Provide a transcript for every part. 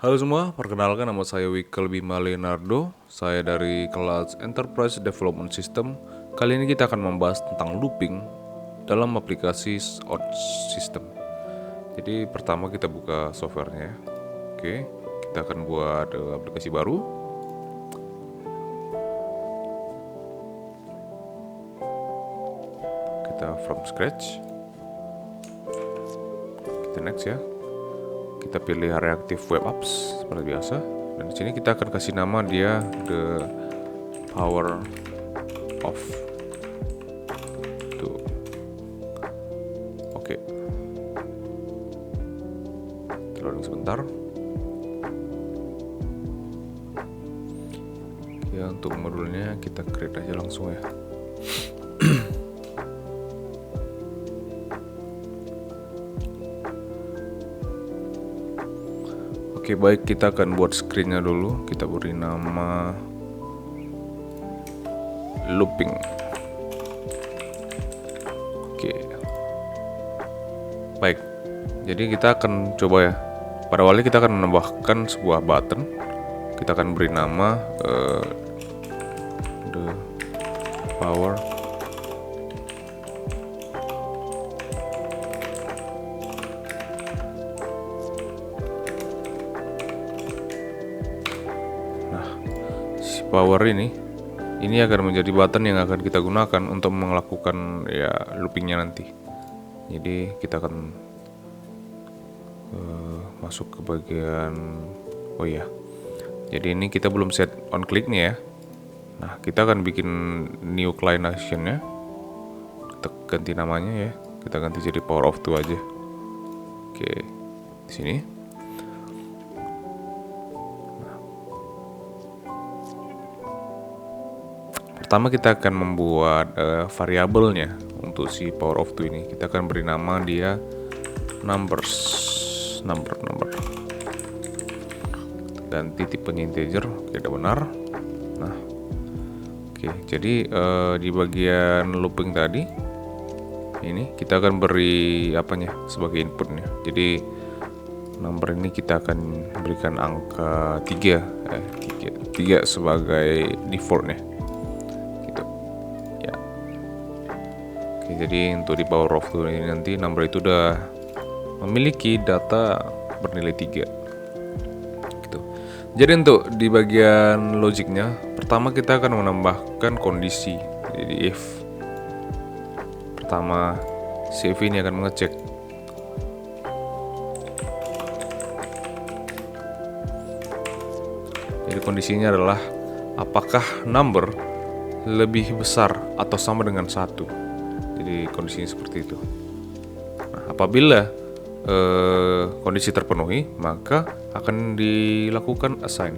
Halo semua, perkenalkan nama saya Wikel Bima Leonardo. Saya dari kelas Enterprise Development System. Kali ini kita akan membahas tentang looping dalam aplikasi Out System. Jadi pertama kita buka softwarenya ya. Oke, kita akan buat aplikasi baru. Kita from scratch. Kita next ya. Kita pilih reactive web apps seperti biasa, dan di sini kita akan kasih nama dia the power of tuh. Oke. Loading sebentar. Ya, untuk modulnya kita create aja langsung ya. Oke, baik, kita akan buat screennya dulu. Kita beri nama looping. Oke. Baik. Jadi kita akan coba ya. Pada awalnya kita akan menambahkan sebuah button. Kita akan beri nama the power power ini akan menjadi button yang akan kita gunakan untuk melakukan ya loopingnya nanti. Jadi kita akan masuk ke bagian jadi ini kita belum set on click-nya ya. Nah, kita akan bikin new client action-nya. Kita ganti namanya ya. Kita ganti jadi power of 2 aja. Oke, di sini. Pertama kita akan membuat variabelnya untuk si power of 2 ini. Kita akan beri nama dia number. Ganti tipenya integer, oke, udah benar. Nah, oke, jadi di bagian looping tadi ini kita akan beri apanya sebagai inputnya. Jadi number ini kita akan berikan angka 3 sebagai defaultnya. Jadi untuk di power of 2 ini nanti number itu udah memiliki data bernilai 3 gitu. Jadi untuk di bagian logiknya, pertama kita akan menambahkan kondisi. Jadi if pertama si if ini akan mengecek jadi kondisinya adalah apakah number lebih besar atau sama dengan 1. Jadi kondisinya seperti itu. Nah, apabila kondisi terpenuhi, maka akan dilakukan assign.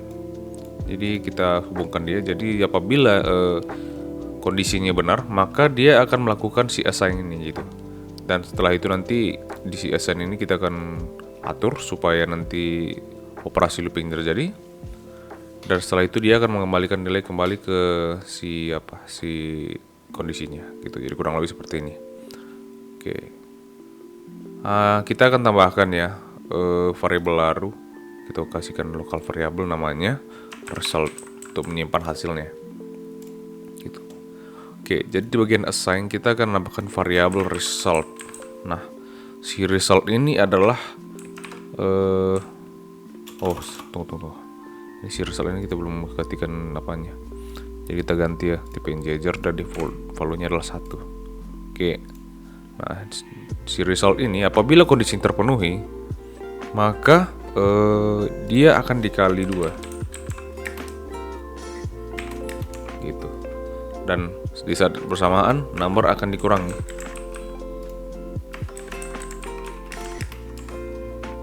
Jadi kita hubungkan dia. Jadi apabila kondisinya benar, maka dia akan melakukan si assign ini gitu. Dan setelah itu nanti di si assign ini kita akan atur supaya nanti operasi looping terjadi. Dan setelah itu dia akan mengembalikan nilai kembali ke si kondisinya gitu. Jadi kurang lebih seperti ini. Oke. Kita akan tambahkan ya variabel baru. Kita kasihkan local variable namanya result untuk menyimpan hasilnya. Gitu. Oke, jadi di bagian assign kita akan menambahkan variabel result. Nah, si result ini adalah tunggu. Ini si result ini kita belum ketikkan apanya. Jadi kita ganti ya, tipe integer dan default value-nya adalah 1. Oke. Nah, si result ini apabila kondisi terpenuhi, maka dia akan dikali 2. Gitu. Dan di saat bersamaan number akan dikurangi.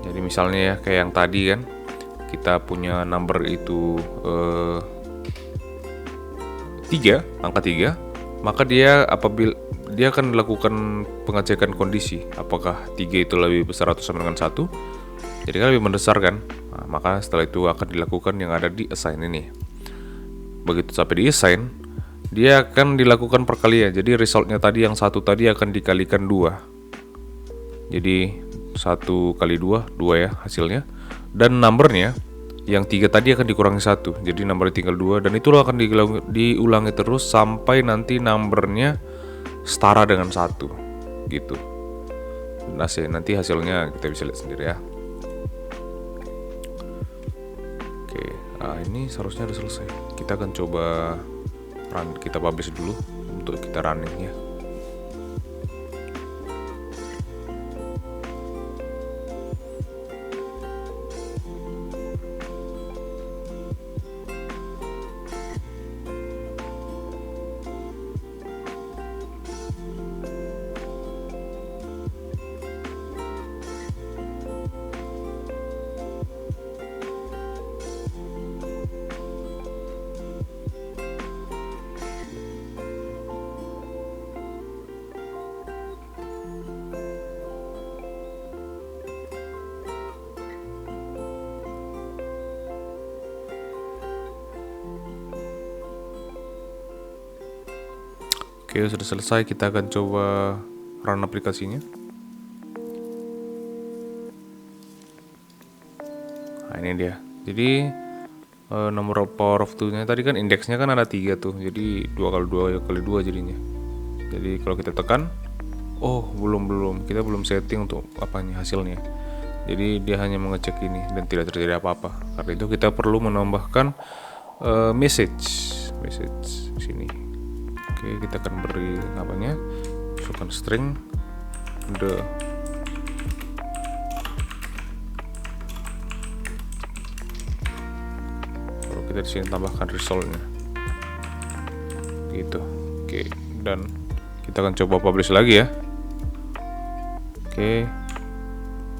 Jadi misalnya ya kayak yang tadi kan, kita punya number itu 3, angka 3, maka dia apabila dia akan melakukan pengecekan kondisi apakah 3 itu lebih besar atau sama dengan 1. Jadi kan lebih mendesak kan. Nah, maka setelah itu akan dilakukan yang ada di assign ini. Begitu sampai di assign, dia akan dilakukan perkalian. Jadi resultnya tadi yang 1 tadi akan dikalikan 2. Jadi 1 kali 2 ya hasilnya. dan numbernya yang 3 tadi akan dikurangi 1, jadi numbernya tinggal 2, dan itu akan diulangi terus sampai nanti numbernya setara dengan 1 gitu. Nah, nanti hasilnya kita bisa lihat sendiri ya. Oke, ini seharusnya udah selesai. Kita akan coba kita publish dulu untuk kita running ya. Oke, sudah selesai. Kita akan coba run aplikasinya. Nah, ini dia. Jadi nomor power of 2-nya tadi kan indeksnya kan ada 3 tuh. Jadi 2 kali 2 jadinya. Jadi kalau kita tekan, oh belum, kita belum setting untuk apanya hasilnya. Jadi dia hanya mengecek ini dan tidak terjadi apa-apa. Karena itu kita perlu menambahkan message di sini. Oke, kita akan beri namanya, masukkan string the kita di sini tambahkan resultnya gitu. Oke, dan kita akan coba publish lagi ya. Oke,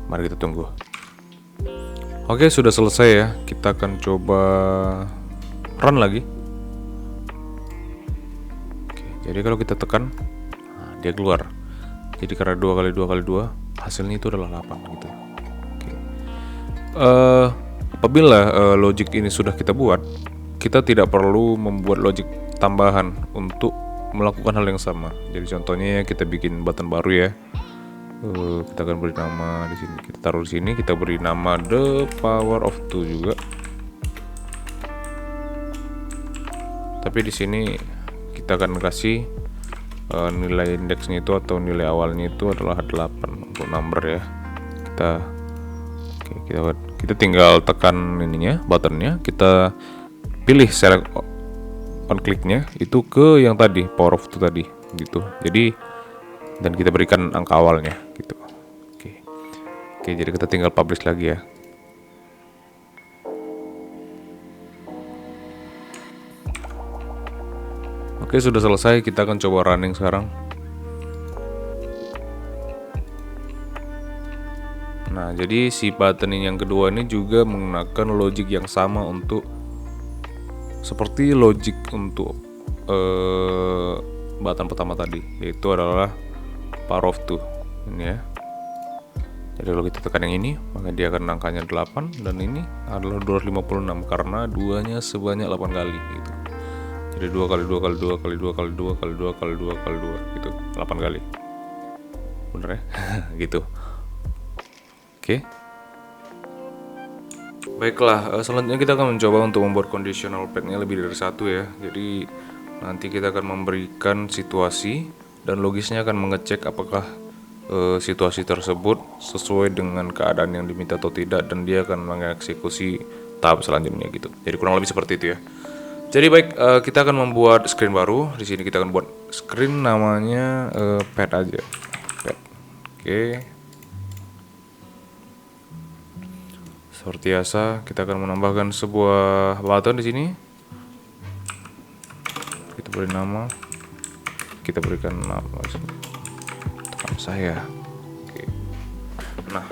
mari kita tunggu. Oke, sudah selesai ya. Kita akan coba run lagi. Oke, jadi kalau kita tekan, nah, dia keluar. Jadi karena 2 kali 2 kali 2 hasilnya itu adalah 8 gitu. Oke. Apabila logic ini sudah kita buat, kita tidak perlu membuat logic tambahan untuk melakukan hal yang sama. Jadi contohnya kita bikin button baru ya. Kita akan beri nama di sini. Kita taruh di sini. Kita beri nama the power of 2 juga. Tapi di sini kita akan kasih nilai indeksnya itu atau nilai awalnya itu adalah 8 untuk number ya. Kita tinggal tekan ininya, buttonnya, kita pilih select on clicknya itu ke yang tadi power of 2 tadi gitu. Jadi dan kita berikan angka awalnya gitu. Oke, jadi kita tinggal publish lagi ya. Oke, sudah selesai. Kita akan coba running sekarang. Nah, jadi si button yang kedua ini juga menggunakan logic yang sama untuk seperti logic untuk button pertama tadi, yaitu adalah power of 2 ini ya. Jadi kalau kita tekan yang ini, maka dia akan angkanya 8 dan ini adalah 256 karena duanya sebanyak 8 kali gitu. Jadi 2 kali 2 kali 2 kali 2 kali 2 kali 2 kali 2 kali 2 gitu, 8 kali. Bener ya? Gitu. Oke. Baiklah, selanjutnya kita akan mencoba untuk membuat conditional path-nya lebih dari 1 ya. Jadi nanti kita akan memberikan situasi dan logisnya akan mengecek apakah situasi tersebut sesuai dengan keadaan yang diminta atau tidak, dan dia akan mengeksekusi tahap selanjutnya gitu. Jadi kurang lebih seperti itu ya. Jadi baik, kita akan membuat screen baru. Di sini kita akan buat screen namanya path aja. Path. Oke. Seperti biasa, kita akan menambahkan sebuah button di sini. Kita beri nama. Kita berikan nama teman saya. Oke. Nah,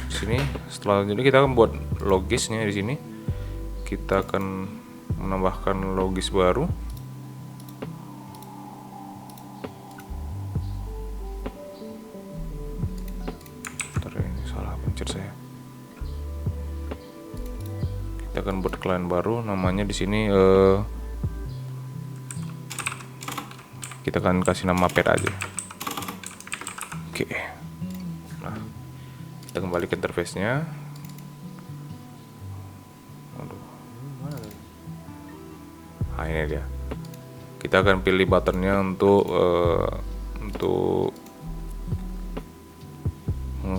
di sini setelah ini kita akan buat logisnya di sini. Kita akan menambahkan logis baru. Saya. Kita akan buat client baru, namanya di sini kita akan kasih nama path aja. Oke. Nah, kita Kita kembali ke interface-nya. Aduh, mana tadi? Nah, ini dia. Kita akan pilih buttonnya untuk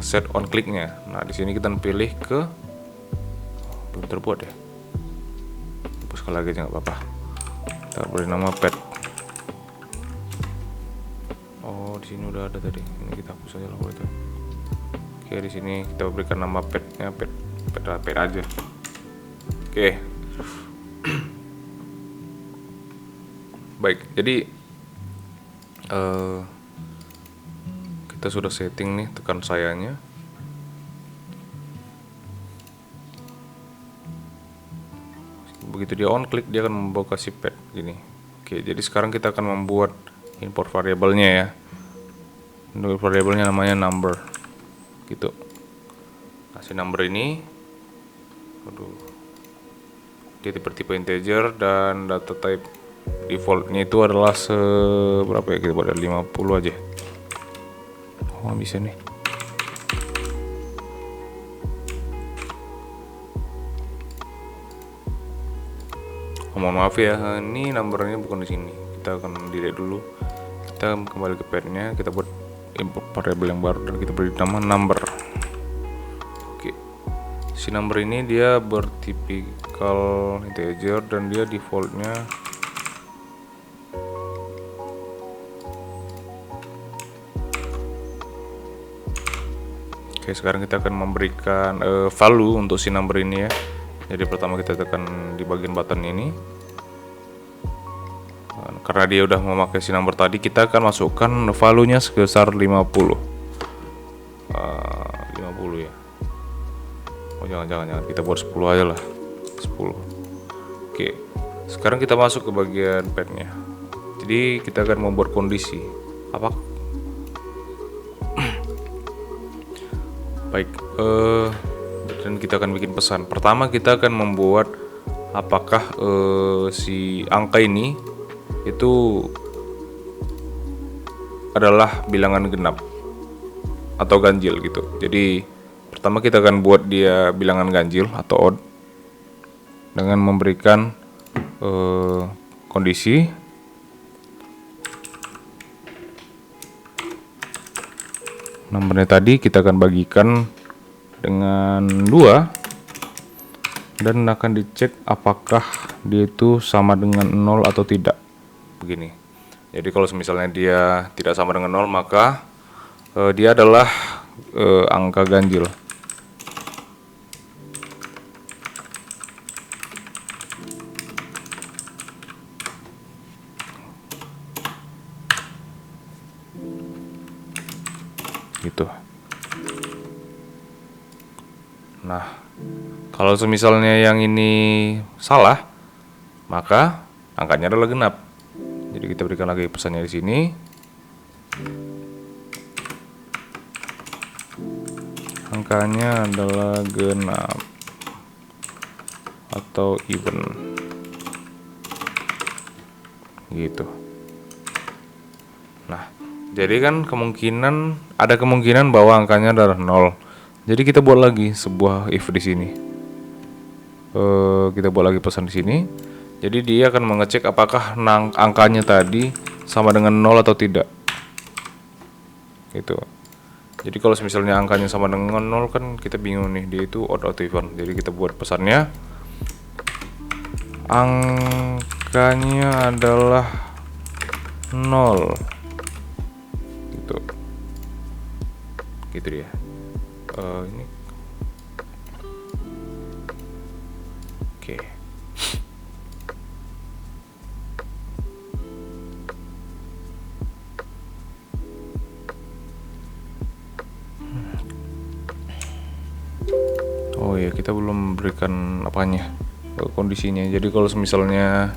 set on click-nya. Nah, di sini kita pilih ke belum terbuat ya. Hapus sekali lagi aja nggak apa-apa. Kita beri nama pet. Oh, di sini udah ada tadi. Ini kita hapus aja lah kalau itu. Oke, di sini kita berikan nama petnya pet aja. Oke. Baik, jadi kita sudah setting nih, tekan sayanya. Begitu dia on click, dia akan membawa si pet gini. Oke, jadi sekarang kita akan membuat import variabelnya ya. Untuk variabelnya namanya number gitu. Nah, si number ini dia bertipe integer dan data type defaultnya itu adalah seberapa ya, kita buat 50 aja. Oh, bisa nih. Oh, mohon maaf ya, ini numbernya bukan di sini. Kita akan delete dulu. Kita kembali ke petnya, kita buat import variable yang baru dan kita beri nama number. Oke, si number ini dia bertipikal integer dan dia defaultnya oke. Sekarang kita akan memberikan value untuk si number ini ya. Jadi pertama kita tekan di bagian button ini. Karena dia udah memakai si number tadi, kita akan masukkan value-nya sebesar 50 ya. Oh, jangan kita buat 10 aja lah. 10. Oke. Sekarang kita masuk ke bagian pet-nya. Jadi kita akan membuat kondisi. Apa? Baik, dan kita akan bikin pesan. Pertama kita akan membuat apakah si angka ini itu adalah bilangan genap atau ganjil gitu. Jadi pertama kita akan buat dia bilangan ganjil atau odd dengan memberikan kondisi nomornya tadi kita akan bagikan dengan 2 dan akan dicek apakah dia itu sama dengan 0 atau tidak. Begini. Jadi kalau misalnya dia tidak sama dengan 0, maka dia adalah angka ganjil. Gitu. Nah, kalau misalnya yang ini salah, maka angkanya adalah genap. Jadi kita berikan lagi pesannya di sini. Angkanya adalah genap atau even. Gitu. Nah, jadi kan ada kemungkinan bahwa angkanya adalah 0. Jadi kita buat lagi sebuah if di sini. Kita buat lagi pesan di sini. Jadi dia akan mengecek apakah angkanya tadi sama dengan 0 atau tidak. Gitu. Jadi kalau misalnya angkanya sama dengan 0 kan kita bingung nih, dia itu odd atau even. Jadi kita buat pesannya angkanya adalah 0. Gitu dia. Ini oke. Oh ya, kita belum berikan apanya, kondisinya. Jadi kalau misalnya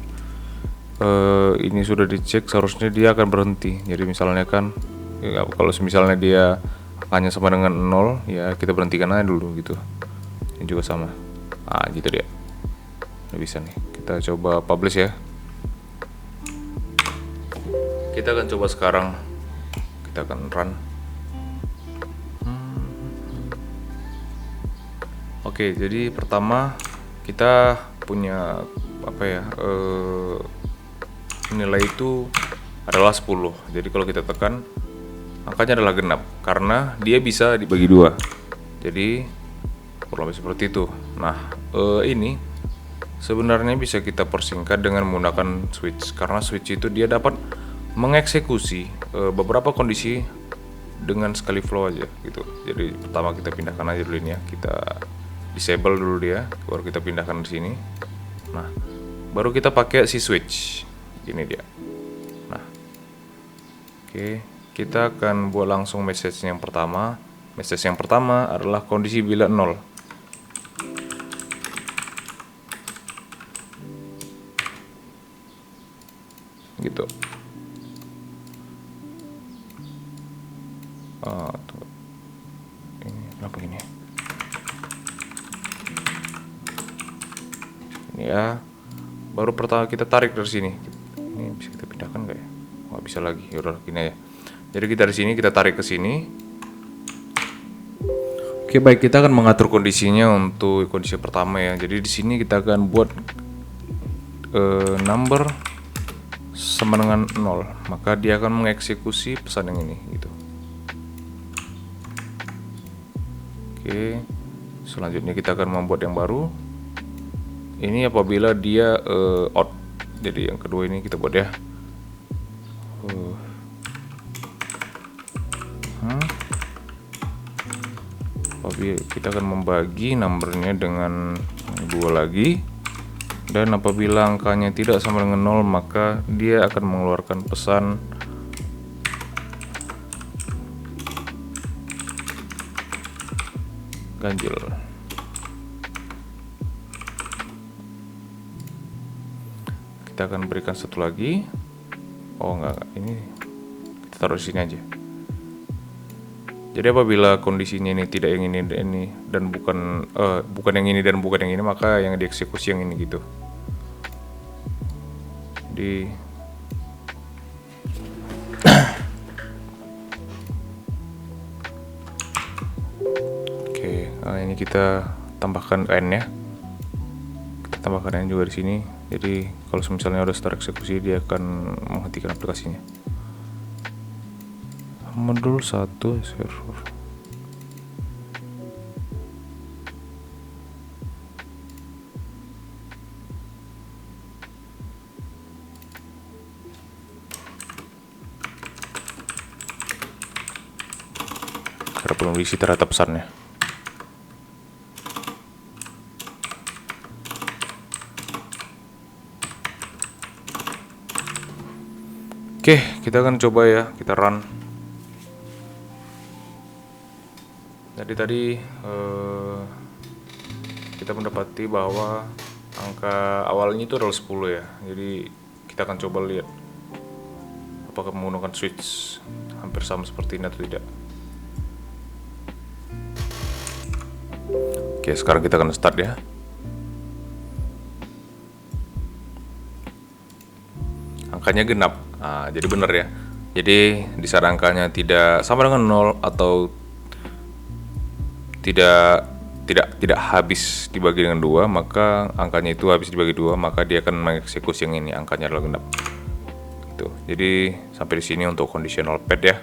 ini sudah dicek, seharusnya dia akan berhenti. Jadi misalnya kan ya, kalau misalnya dia hanya sama dengan 0, ya kita berhentikan aja dulu gitu. Ini juga sama. Gitu dia. Udah bisa nih. Kita coba publish ya. Kita akan coba sekarang. Kita akan run. Oke, jadi pertama kita punya apa ya? Nilai itu adalah 10. Jadi kalau kita tekan angkanya adalah genap karena dia bisa dibagi dua. Jadi kurang lebih seperti itu. Nah, ini sebenarnya bisa kita persingkat dengan menggunakan switch karena switch itu dia dapat mengeksekusi beberapa kondisi dengan sekali flow aja gitu. Jadi pertama kita pindahkan aja dulu ini ya, kita disable dulu dia, baru kita pindahkan di sini. Nah, baru kita pakai si switch. Ini dia. Nah, oke, kita akan buat langsung message yang pertama. Message yang pertama adalah kondisi bila 0. Gitu. Tunggu. Ini kenapa gini? Ini ya. Baru pertama kita tarik dari sini. Ini bisa kita pindahkan nggak ya? Nggak bisa lagi. Ya udah gini ya. Jadi kita dari sini kita tarik ke sini. Oke, baik, kita akan mengatur kondisinya untuk kondisi pertama ya. Jadi di sini kita akan buat number sama dengan 0, maka dia akan mengeksekusi pesan yang ini gitu. Oke, selanjutnya kita akan membuat yang baru. Ini apabila dia out. Jadi yang kedua ini kita buat ya. Apabila kita akan membagi numbernya dengan 2 lagi. Dan apabila angkanya tidak sama dengan 0, maka dia akan mengeluarkan pesan ganjil. Kita akan berikan satu lagi. Oh enggak, ini kita taruh di sini aja. Jadi apabila kondisinya ini tidak yang ini dan bukan yang ini dan bukan yang ini, maka yang dieksekusi yang ini gitu. Jadi oke, ini kita tambahkan n ya. Kita tambahkan n juga di sini. Jadi kalau misalnya udah start eksekusi, dia akan menghentikan aplikasinya. Modul 1 server. Cara penulis terhadap pesannya. Oke, kita akan coba ya, kita run. Jadi tadi kita mendapati bahwa angka awalnya itu adalah 10 ya. Jadi kita akan coba lihat apakah menggunakan switch hampir sama seperti ini atau tidak. Oke, sekarang kita akan start ya. Angkanya genap. Nah, jadi benar ya. Jadi di saat angkanya tidak sama dengan 0 atau tidak habis dibagi dengan 2, maka angkanya itu habis dibagi 2, maka dia akan mengeksekusi yang ini, angkanya adalah genap. Gitu. Jadi sampai di sini untuk conditional pad ya.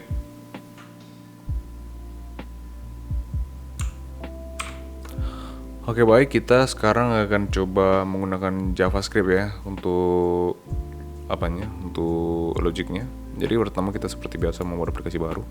Oke, baik, kita sekarang akan coba menggunakan JavaScript ya untuk untuk logiknya. Jadi pertama kita seperti biasa membuat aplikasi baru.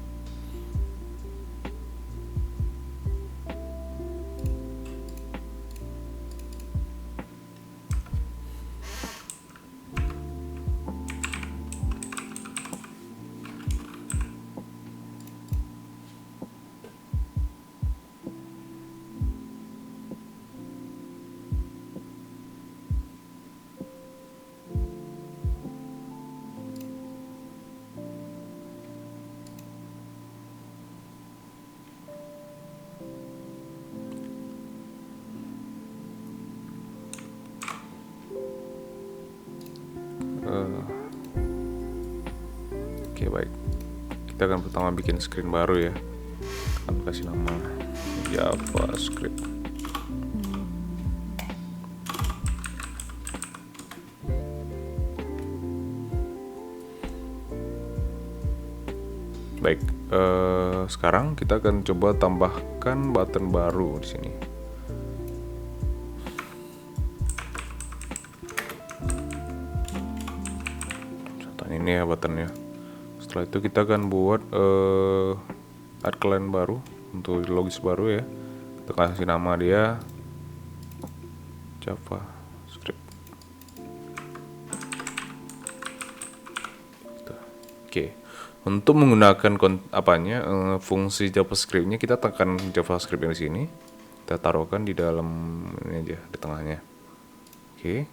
Oke, baik, kita akan pertama bikin screen baru ya. Akan kasih nama JavaScript. Baik, sekarang kita akan coba tambahkan button baru di sini. Contoh ini ya buttonnya. Setelah itu kita akan buat add client baru untuk logis baru ya. Kita kasih nama dia JavaScript. Oke. Untuk menggunakan fungsi JavaScript-nya, kita tekan JavaScript yang di sini. Kita taruhkan di dalam ini aja, di tengahnya. Oke.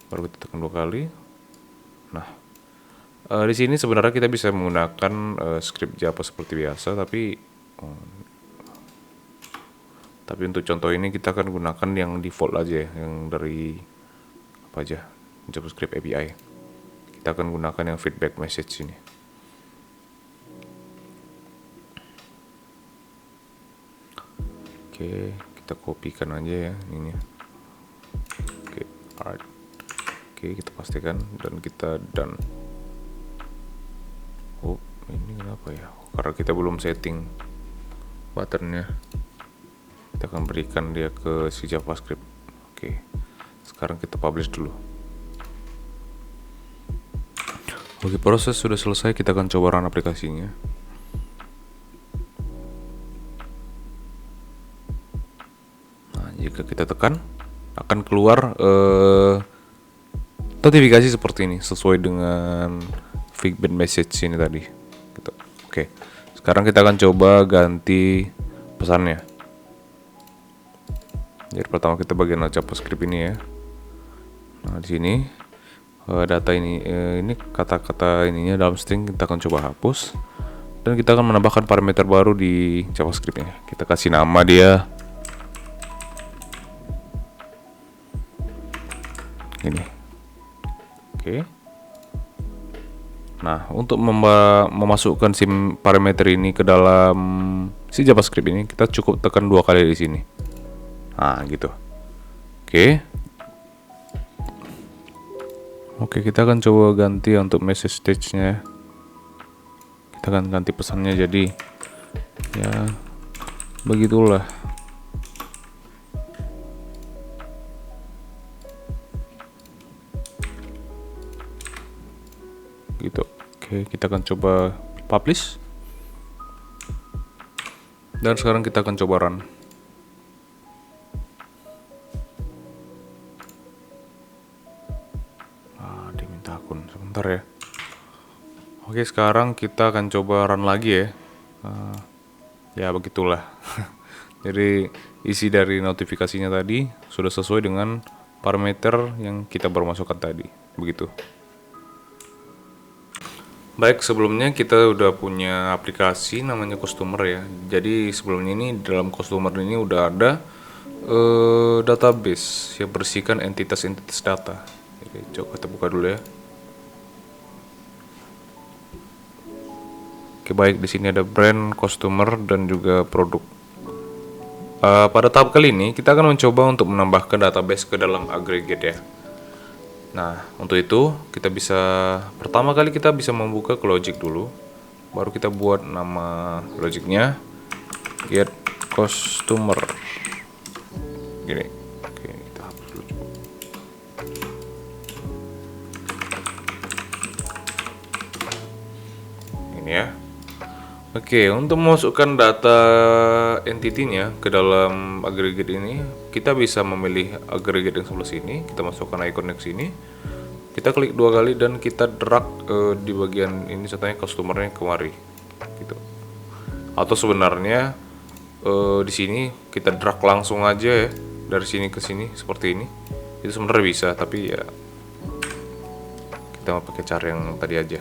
Baru kita tekan 2 kali. Nah, di sini sebenarnya kita bisa menggunakan script Java seperti biasa, tapi untuk contoh ini kita akan gunakan yang default aja ya, yang dari apa aja, JavaScript API. Kita akan gunakan yang feedback message ini. Oke, kita kopikan aja ya ini. Oke, alright. Oke, kita pastikan dan kita done. Oh, ini kenapa ya? Karena kita belum setting buttonnya. Kita akan berikan dia ke si JavaScript. Oke, sekarang kita publish dulu. Oke, proses sudah selesai. Kita akan coba run aplikasinya. Nah, jika kita tekan, akan keluar notifikasi seperti ini, sesuai dengan feedback message ini tadi. Gitu. Oke, sekarang kita akan coba ganti pesannya. Jadi pertama kita bagian JavaScript ini ya. Nah, di sini data ini kata-kata ininya dalam string kita akan coba hapus, dan kita akan menambahkan parameter baru di JavaScript-nya. Kita kasih nama dia ini. Oke. Nah, untuk memasukkan si parameter ini ke dalam si JavaScript ini, kita cukup tekan 2 kali di sini. Nah, gitu. Oke, kita akan coba ganti untuk message stage-nya. Kita akan ganti pesannya jadi ya begitulah. Gitu. Oke, kita akan coba publish. Dan sekarang kita akan coba run. Diminta akun sebentar ya. Oke, sekarang kita akan coba run lagi ya. Ya begitulah. Jadi isi dari notifikasinya tadi sudah sesuai dengan parameter yang kita baru masukkan tadi. Begitu. Baik, sebelumnya kita udah punya aplikasi namanya Customer ya. Jadi sebelumnya ini dalam Customer ini udah ada database yang bersihkan entitas-entitas data. Jadi coba kita buka dulu ya. Oke, baik, di sini ada brand, customer, dan juga produk. Pada tahap kali ini kita akan mencoba untuk menambahkan database ke dalam aggregate ya. Nah, untuk itu pertama kali kita bisa membuka ke logic dulu. Baru kita buat nama logicnya get customer. Gini. Oke, kita hapus dulu coba. Ini ya. Oke, untuk memasukkan data entity-nya ke dalam aggregate ini, kita bisa memilih aggregate yang sebelah sini. Kita masukkan icon yang sini. Kita klik 2 kali dan kita drag di bagian ini, contohnya customer-nya kemari. Gitu. Atau sebenarnya di sini kita drag langsung aja ya, dari sini ke sini seperti ini. Itu sebenarnya bisa, tapi ya kita mau pakai cara yang tadi aja.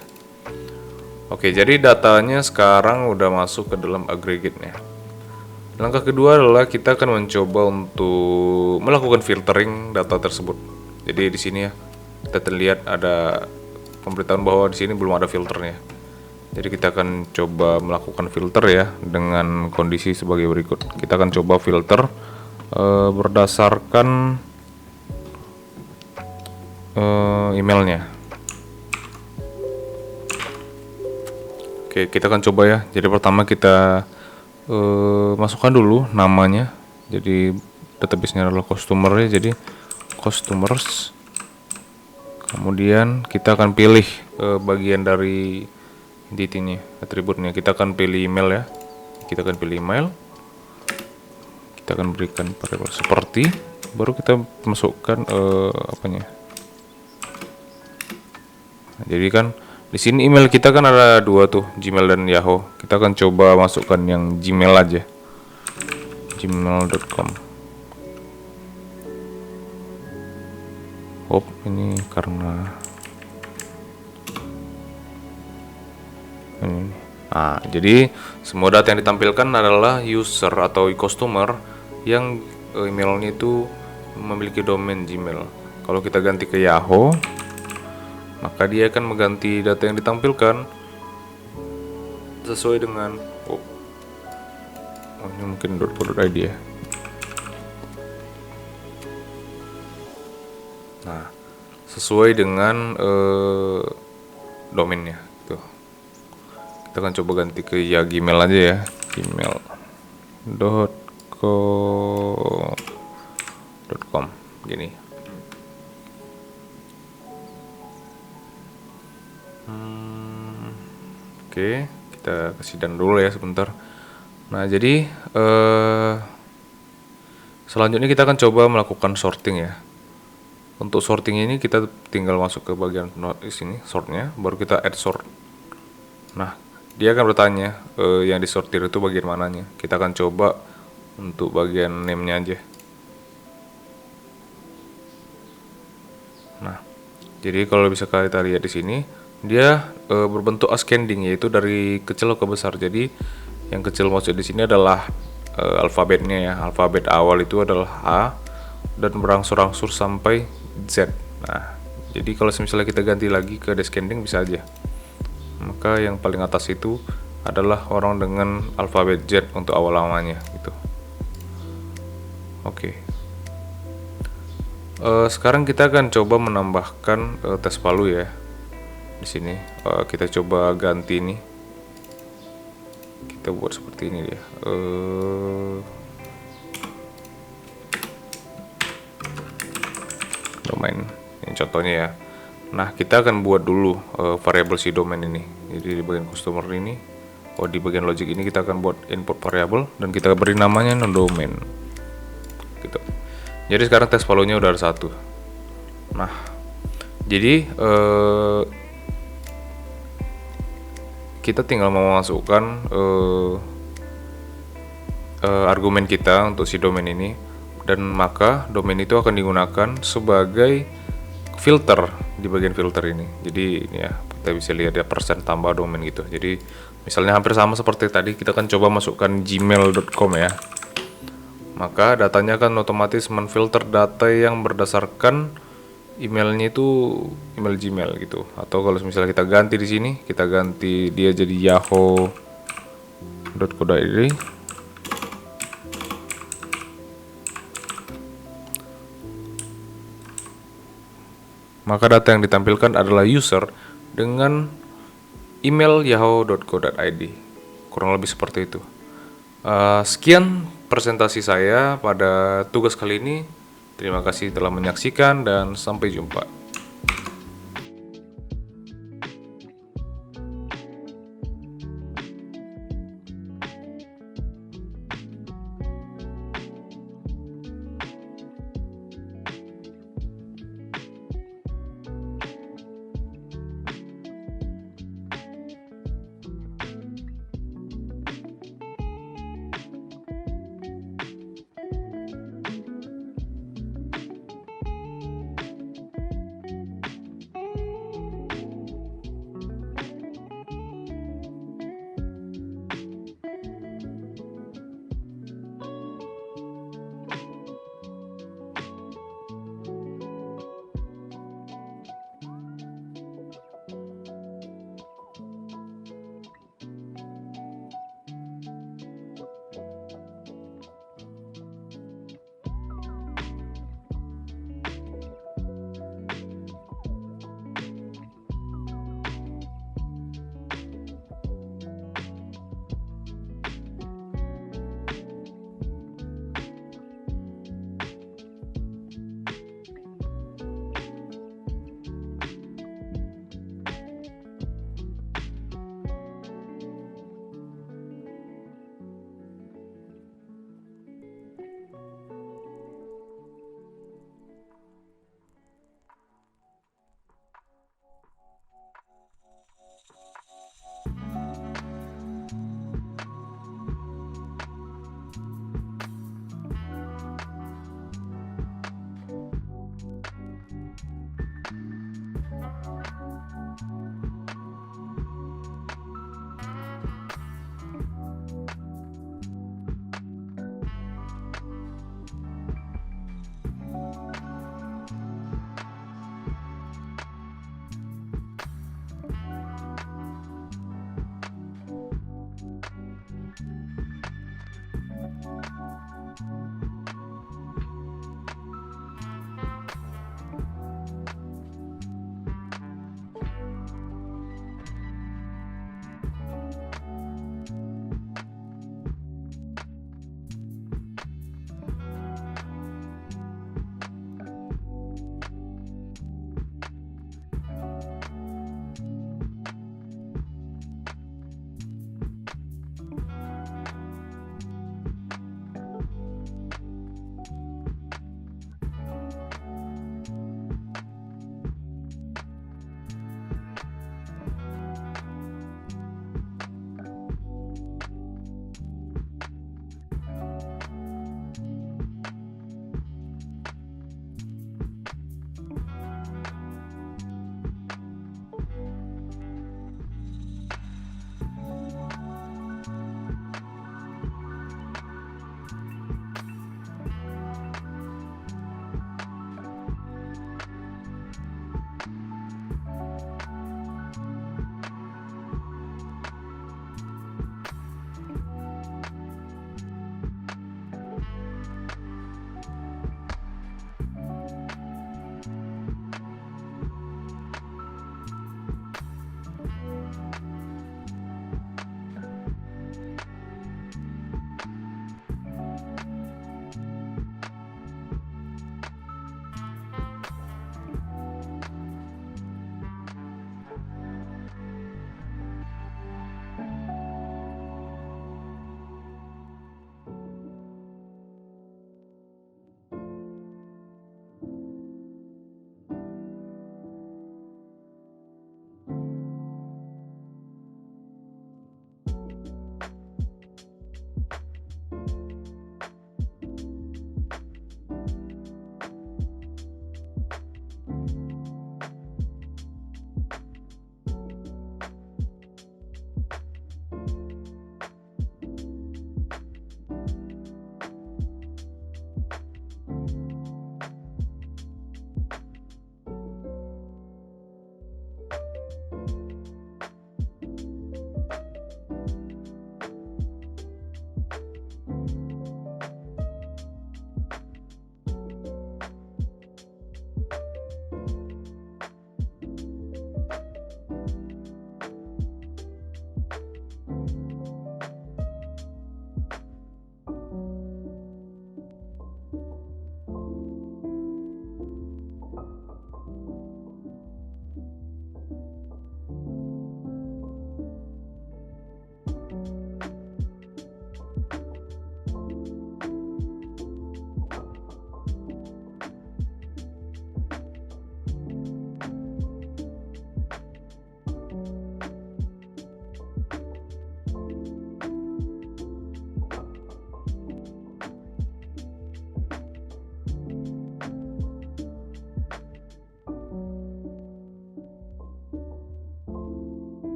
Oke, jadi datanya sekarang udah masuk ke dalam aggregate-nya. Langkah kedua adalah kita akan mencoba untuk melakukan filtering data tersebut. Jadi di sini ya, kita terlihat ada pemberitahuan bahwa di sini belum ada filternya. Jadi kita akan coba melakukan filter ya dengan kondisi sebagai berikut. Kita akan coba filter berdasarkan emailnya. Oke, kita akan coba ya. Jadi pertama kita masukkan dulu namanya. Jadi database-nya adalah customer ya. Jadi customers. Kemudian kita akan pilih bagian dari entity-nya, atributnya. Kita akan pilih email ya. Kita akan pilih email. Kita akan berikan variabel seperti, baru kita masukkan apanya. Nah, jadi kan di sini email kita kan ada dua tuh, Gmail dan Yahoo. Kita akan coba masukkan yang Gmail aja, gmail.com. Oh, ini karena ini. Nah, jadi semua data yang ditampilkan adalah user atau customer yang emailnya itu memiliki domain Gmail. Kalau kita ganti ke Yahoo, maka dia akan mengganti data yang ditampilkan sesuai dengan ini mungkin .co.id ya. Nah, sesuai dengan domainnya gitu. Kita akan coba ganti ke ya Gmail aja ya, gmail.com gini. Oke, kita kasih dan dulu ya sebentar. Nah, jadi selanjutnya kita akan coba melakukan sorting ya. Untuk sorting ini kita tinggal masuk ke bagian di sini sortnya, baru kita add sort. Nah, dia akan bertanya yang disortir itu bagian mananya. Kita akan coba untuk bagian name-nya aja. Nah, jadi kalau bisa kita lihat di sini, dia berbentuk ascending, yaitu dari kecil ke besar. Jadi yang kecil maksud di sini adalah alfabetnya ya. Alfabet awal itu adalah A dan berangsur-angsur sampai Z. Nah, jadi kalau misalnya kita ganti lagi ke descending bisa aja. Maka yang paling atas itu adalah orang dengan alfabet Z untuk awal namanya gitu. Oke. Sekarang kita akan coba menambahkan tes palu ya. Di sini kita coba ganti ini. Kita buat seperti ini ya. Domain. Ini contohnya ya. Nah, kita akan buat dulu variabel si domain ini. Jadi di bagian customer ini, di bagian logic ini kita akan buat input variabel dan kita beri namanya non-domain. Gitu. Jadi sekarang tes palunya udah ada satu. Nah, jadi kita tinggal memasukkan argumen kita untuk si domain ini, dan maka domain itu akan digunakan sebagai filter di bagian filter ini. Jadi ini ya, kita bisa lihat ya persen tambah domain gitu. Jadi misalnya hampir sama seperti tadi, kita akan coba masukkan gmail.com ya. Maka datanya akan otomatis menfilter data yang berdasarkan emailnya itu email Gmail gitu. Atau kalau misalnya kita ganti di sini, kita ganti dia jadi yahoo.co.id. Maka data yang ditampilkan adalah user dengan email yahoo.co.id. Kurang lebih seperti itu. Sekian presentasi saya pada tugas kali ini. Terima kasih telah menyaksikan dan sampai jumpa.